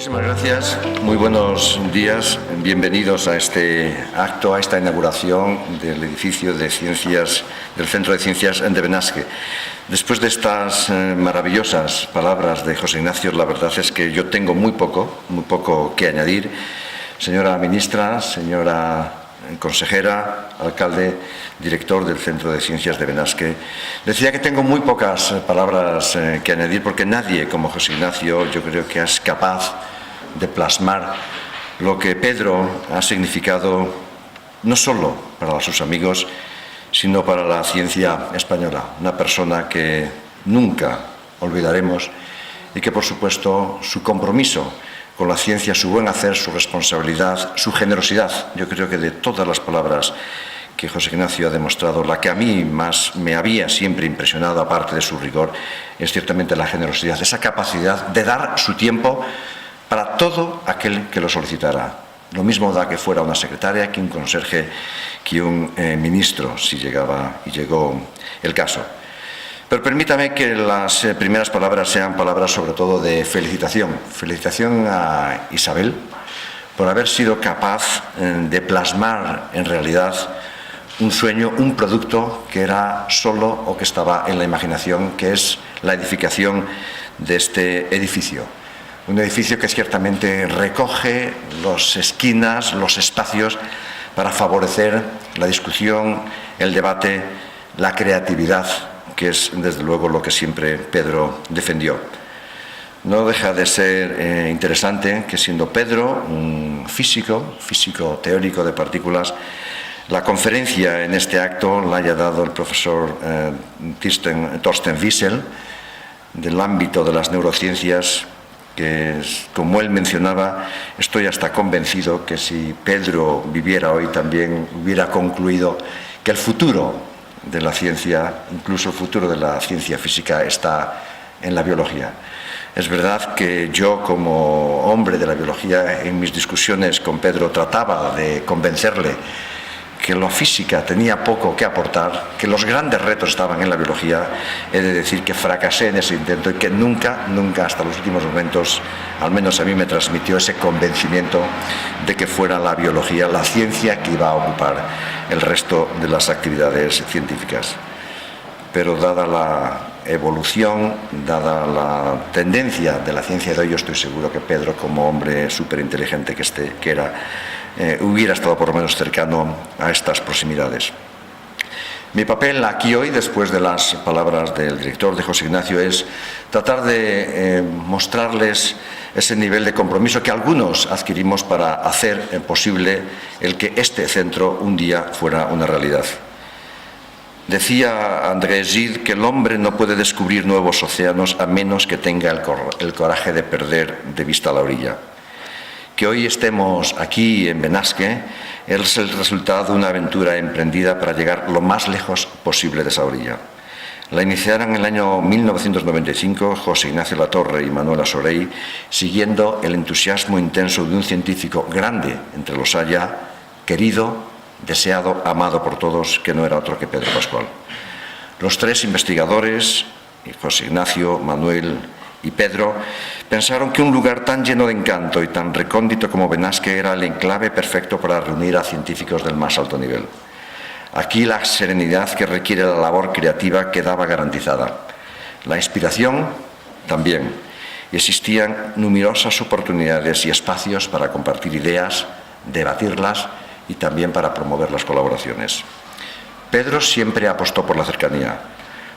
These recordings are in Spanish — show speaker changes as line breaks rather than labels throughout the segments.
Muchísimas gracias. Muy buenos días. Bienvenidos a este acto, a esta inauguración del edificio de ciencias, del Centro de Ciencias de Benasque. Después de estas maravillosas palabras de José Ignacio, la verdad es que yo tengo muy poco que añadir. Señora ministra, señora consejera, alcalde, director del Centro de Ciencias de Benasque, decía que tengo muy pocas palabras que añadir porque nadie como José Ignacio yo creo que es capaz de plasmar lo que Pedro ha significado no solo para sus amigos, sino para la ciencia española. Una persona que nunca olvidaremos y que, por supuesto, su compromiso con la ciencia, su buen hacer, su responsabilidad, su generosidad. Yo creo que de todas las palabras que José Ignacio ha demostrado, la que a mí más me había siempre impresionado, aparte de su rigor, es ciertamente la generosidad, esa capacidad de dar su tiempo para todo aquel que lo solicitara. Lo mismo da que fuera una secretaria, que un conserje, que un ministro, si llegaba y llegó el caso. Pero permítame que las primeras palabras sean palabras sobre todo de felicitación. Felicitación a Isabel por haber sido capaz de plasmar en realidad un sueño, un producto que era solo o que estaba en la imaginación, que es la edificación de este edificio. Un edificio que ciertamente recoge las esquinas, los espacios para favorecer la discusión, el debate, la creatividad, que es desde luego lo que siempre Pedro defendió. No deja de ser interesante que, siendo Pedro un físico teórico de partículas, la conferencia en este acto la haya dado el profesor Thorsten Wiesel, del ámbito de las neurociencias, que, como él mencionaba, estoy hasta convencido que si Pedro viviera hoy también hubiera concluido que el futuro de la ciencia, incluso el futuro de la ciencia física, está en la biología. Es verdad que yo, como hombre de la biología, en mis discusiones con Pedro trataba de convencerle que la física tenía poco que aportar, que los grandes retos estaban en la biología. He de decir que fracasé en ese intento y que nunca, hasta los últimos momentos, al menos a mí me transmitió ese convencimiento de que fuera la biología la ciencia que iba a ocupar el resto de las actividades científicas. Pero dada la evolución, dada la tendencia de la ciencia de hoy, yo estoy seguro que Pedro, como hombre súper inteligente que era, hubiera estado por lo menos cercano a estas proximidades. Mi papel aquí hoy, después de las palabras del director, de José Ignacio, es tratar de mostrarles ese nivel de compromiso que algunos adquirimos para hacer posible el que este centro un día fuera una realidad. Decía André Gide que el hombre no puede descubrir nuevos océanos a menos que tenga el coraje de perder de vista la orilla. Que hoy estemos aquí en Benasque es el resultado de una aventura emprendida para llegar lo más lejos posible de esa orilla. La iniciaron en el año 1995 José Ignacio Latorre y Manuela Sorey, siguiendo el entusiasmo intenso de un científico grande entre los haya, querido, deseado, amado por todos, que no era otro que Pedro Pascual. Los tres investigadores, José Ignacio, Manuel y Pedro, pensaron que un lugar tan lleno de encanto y tan recóndito como Benasque era el enclave perfecto para reunir a científicos del más alto nivel. Aquí la serenidad que requiere la labor creativa quedaba garantizada. La inspiración también. Y existían numerosas oportunidades y espacios para compartir ideas, debatirlas y también para promover las colaboraciones. Pedro siempre apostó por la cercanía,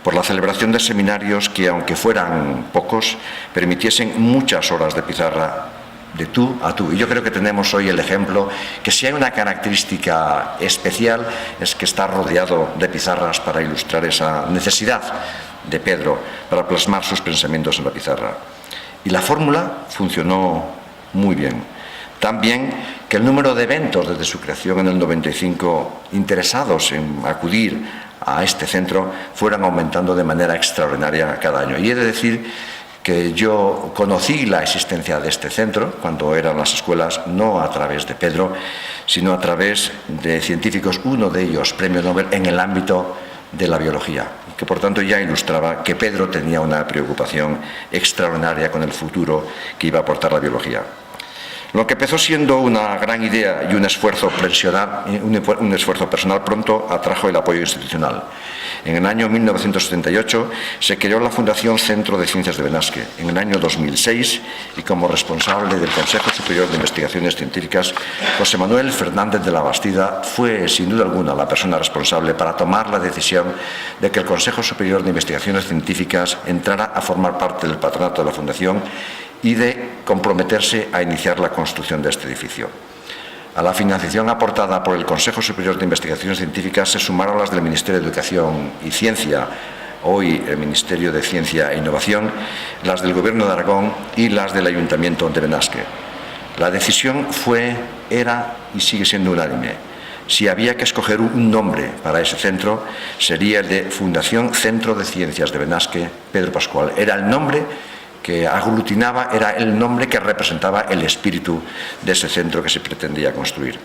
por la celebración de seminarios que, aunque fueran pocos, permitiesen muchas horas de pizarra de tú a tú. Y yo creo que tenemos hoy el ejemplo que si hay una característica especial es que está rodeado de pizarras para ilustrar esa necesidad de Pedro para plasmar sus pensamientos en la pizarra. Y la fórmula funcionó muy bien. También que el número de eventos desde su creación en el 95 interesados en acudir a este centro fueran aumentando de manera extraordinaria cada año. Y he de decir que yo conocí la existencia de este centro cuando eran las escuelas, no a través de Pedro, sino a través de científicos, uno de ellos premio Nobel en el ámbito de la biología. que por tanto ya ilustraba que Pedro tenía una preocupación extraordinaria con el futuro que iba a aportar la biología. Lo que empezó siendo una gran idea y un esfuerzo personal pronto atrajo el apoyo institucional. En el año 1978 se creó la Fundación Centro de Ciencias de Benasque. En el año 2006, y como responsable del Consejo Superior de Investigaciones Científicas, José Manuel Fernández de la Bastida fue, sin duda alguna, la persona responsable para tomar la decisión de que el Consejo Superior de Investigaciones Científicas entrara a formar parte del patronato de la Fundación y de comprometerse a iniciar la construcción de este edificio. A la financiación aportada por el Consejo Superior de Investigaciones Científicas se sumaron las del Ministerio de Educación y Ciencia, hoy el Ministerio de Ciencia e Innovación, las del Gobierno de Aragón y las del Ayuntamiento de Benasque. La decisión era y sigue siendo unánime. Si había que escoger un nombre para ese centro, sería el de Fundación Centro de Ciencias de Benasque, Pedro Pascual. Era el nombre que aglutinaba, era el nombre que representaba el espíritu de ese centro que se pretendía construir.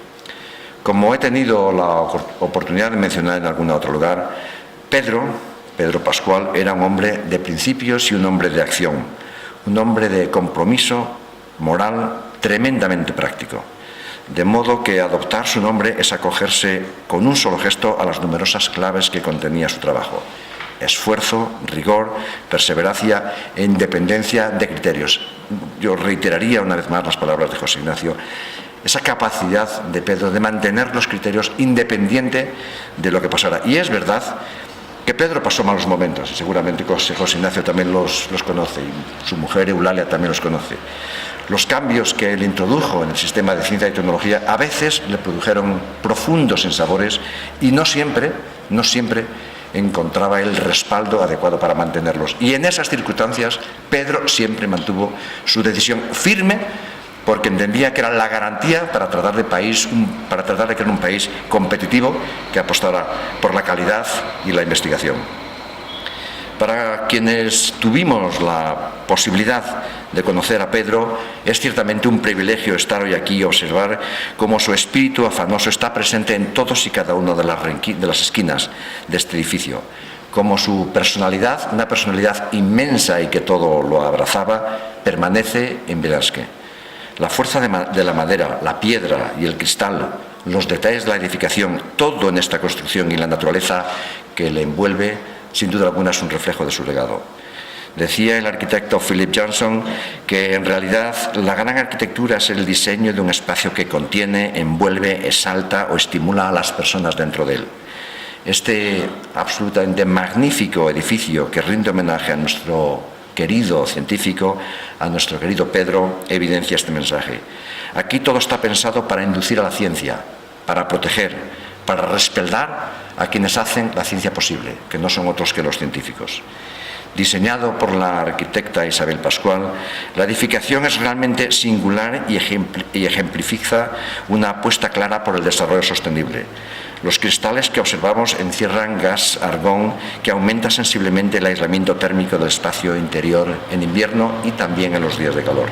Como he tenido la oportunidad de mencionar en algún otro lugar, Pedro Pascual era un hombre de principios y un hombre de acción, un hombre de compromiso moral tremendamente práctico. De modo que adoptar su nombre es acogerse con un solo gesto a las numerosas claves que contenía su trabajo: esfuerzo, rigor, perseverancia e independencia de criterios. Yo reiteraría una vez más las palabras de José Ignacio, esa capacidad de Pedro de mantener los criterios independiente de lo que pasara. Y es verdad que Pedro pasó malos momentos, y seguramente José Ignacio también los conoce, y su mujer Eulalia también los conoce. Los cambios que él introdujo en el sistema de ciencia y tecnología a veces le produjeron profundos sinsabores y no siempre encontraba el respaldo adecuado para mantenerlos. Y en esas circunstancias Pedro siempre mantuvo su decisión firme, porque entendía que era la garantía para tratar de crear un país competitivo que apostara por la calidad y la investigación. Para quienes tuvimos la posibilidad de conocer a Pedro, es ciertamente un privilegio estar hoy aquí y observar cómo su espíritu afanoso está presente en todos y cada una de las esquinas de este edificio, cómo su personalidad, una personalidad inmensa y que todo lo abrazaba, permanece en Benasque. La fuerza de la madera, la piedra y el cristal, los detalles de la edificación, todo en esta construcción y la naturaleza que le envuelve, sin duda alguna es un reflejo de su legado. Decía el arquitecto Philip Johnson que en realidad la gran arquitectura es el diseño de un espacio que contiene, envuelve, exalta o estimula a las personas dentro de él. Este absolutamente magnífico edificio que rinde homenaje a nuestro querido científico, a nuestro querido Pedro, evidencia este mensaje. Aquí todo está pensado para inducir a la ciencia, para proteger, para respaldar a quienes hacen la ciencia posible, que no son otros que los científicos. Diseñado por la arquitecta Isabel Pascual, la edificación es realmente singular y ejemplifica una apuesta clara por el desarrollo sostenible. Los cristales que observamos encierran gas argón que aumenta sensiblemente el aislamiento térmico del espacio interior en invierno y también en los días de calor.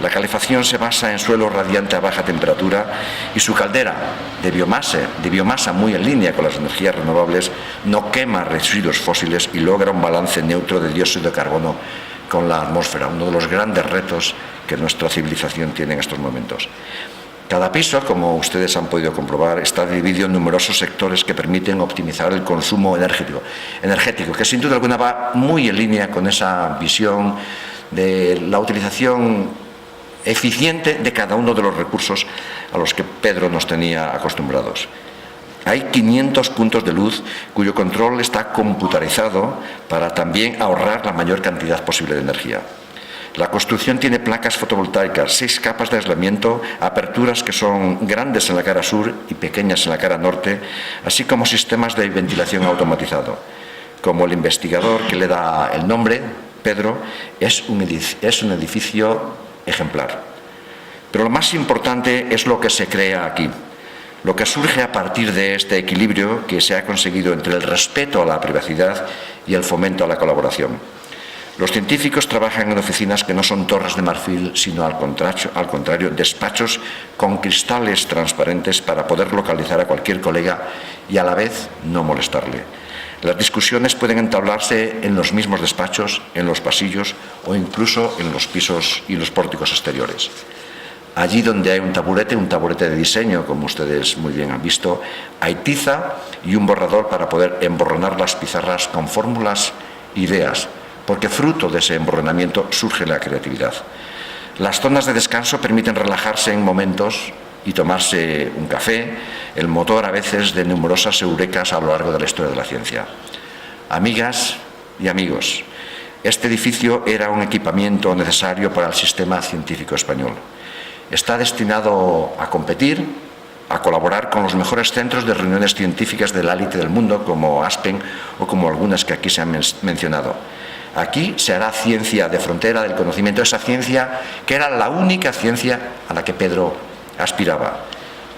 La calefacción se basa en suelo radiante a baja temperatura y su caldera de biomasa muy en línea con las energías renovables no quema residuos fósiles y logra un balance neutro de dióxido de carbono con la atmósfera, uno de los grandes retos que nuestra civilización tiene en estos momentos. Cada piso, como ustedes han podido comprobar, está dividido en numerosos sectores que permiten optimizar el consumo energético, que sin duda alguna va muy en línea con esa visión de la utilización eficiente de cada uno de los recursos a los que Pedro nos tenía acostumbrados. Hay 500 puntos de luz cuyo control está computarizado para también ahorrar la mayor cantidad posible de energía. La construcción tiene placas fotovoltaicas, 6 capas de aislamiento, aperturas que son grandes en la cara sur y pequeñas en la cara norte, así como sistemas de ventilación automatizado. Como el investigador que le da el nombre, Pedro, es un edificio ejemplar. Pero lo más importante es lo que se crea aquí, lo que surge a partir de este equilibrio que se ha conseguido entre el respeto a la privacidad y el fomento a la colaboración. Los científicos trabajan en oficinas que no son torres de marfil, sino al contrario, despachos con cristales transparentes para poder localizar a cualquier colega y a la vez no molestarle. Las discusiones pueden entablarse en los mismos despachos, en los pasillos o incluso en los pisos y los pórticos exteriores. Allí donde hay un taburete de diseño, como ustedes muy bien han visto, hay tiza y un borrador para poder emborronar las pizarras con fórmulas e ideas, porque fruto de ese emborronamiento surge la creatividad. Las zonas de descanso permiten relajarse en momentos y tomarse un café, el motor a veces de numerosas eurekas a lo largo de la historia de la ciencia. Amigas y amigos, este edificio era un equipamiento necesario para el sistema científico español. Está destinado a competir, a colaborar con los mejores centros de reuniones científicas de la élite del mundo, como Aspen o como algunas que aquí se han mencionado. Aquí se hará ciencia de frontera del conocimiento, esa ciencia que era la única ciencia a la que Pedro aspiraba.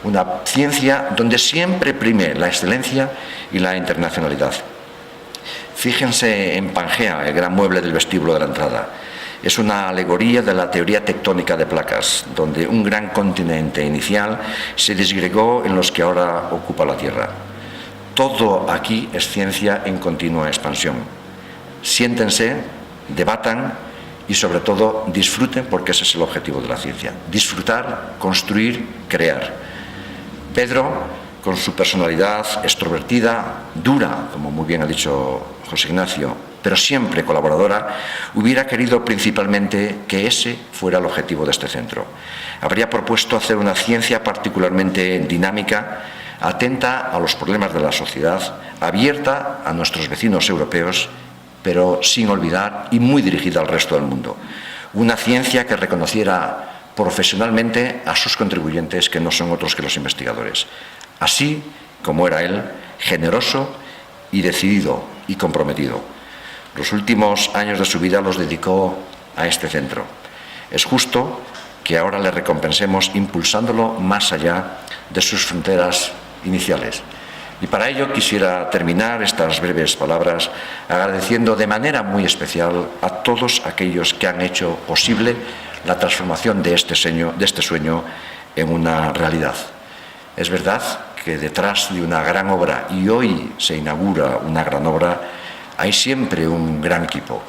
Una ciencia donde siempre prime la excelencia y la internacionalidad. Fíjense en Pangea, el gran mueble del vestíbulo de la entrada. Es una alegoría de la teoría tectónica de placas, donde un gran continente inicial se disgregó en los que ahora ocupa la Tierra. Todo aquí es ciencia en continua expansión. Siéntense, debatan y sobre todo disfruten, porque ese es el objetivo de la ciencia. Disfrutar, construir, crear. Pedro, con su personalidad extrovertida, dura, como muy bien ha dicho José Ignacio, pero siempre colaboradora, hubiera querido principalmente que ese fuera el objetivo de este centro. Habría propuesto hacer una ciencia particularmente dinámica, atenta a los problemas de la sociedad, abierta a nuestros vecinos europeos, pero sin olvidar y muy dirigida al resto del mundo. Una ciencia que reconociera profesionalmente a sus contribuyentes, que no son otros que los investigadores. Así como era él, generoso y decidido y comprometido. Los últimos años de su vida los dedicó a este centro. Es justo que ahora le recompensemos impulsándolo más allá de sus fronteras iniciales. Y para ello quisiera terminar estas breves palabras agradeciendo de manera muy especial a todos aquellos que han hecho posible la transformación de este sueño en una realidad. Es verdad que detrás de una gran obra, y hoy se inaugura una gran obra, hay siempre un gran equipo.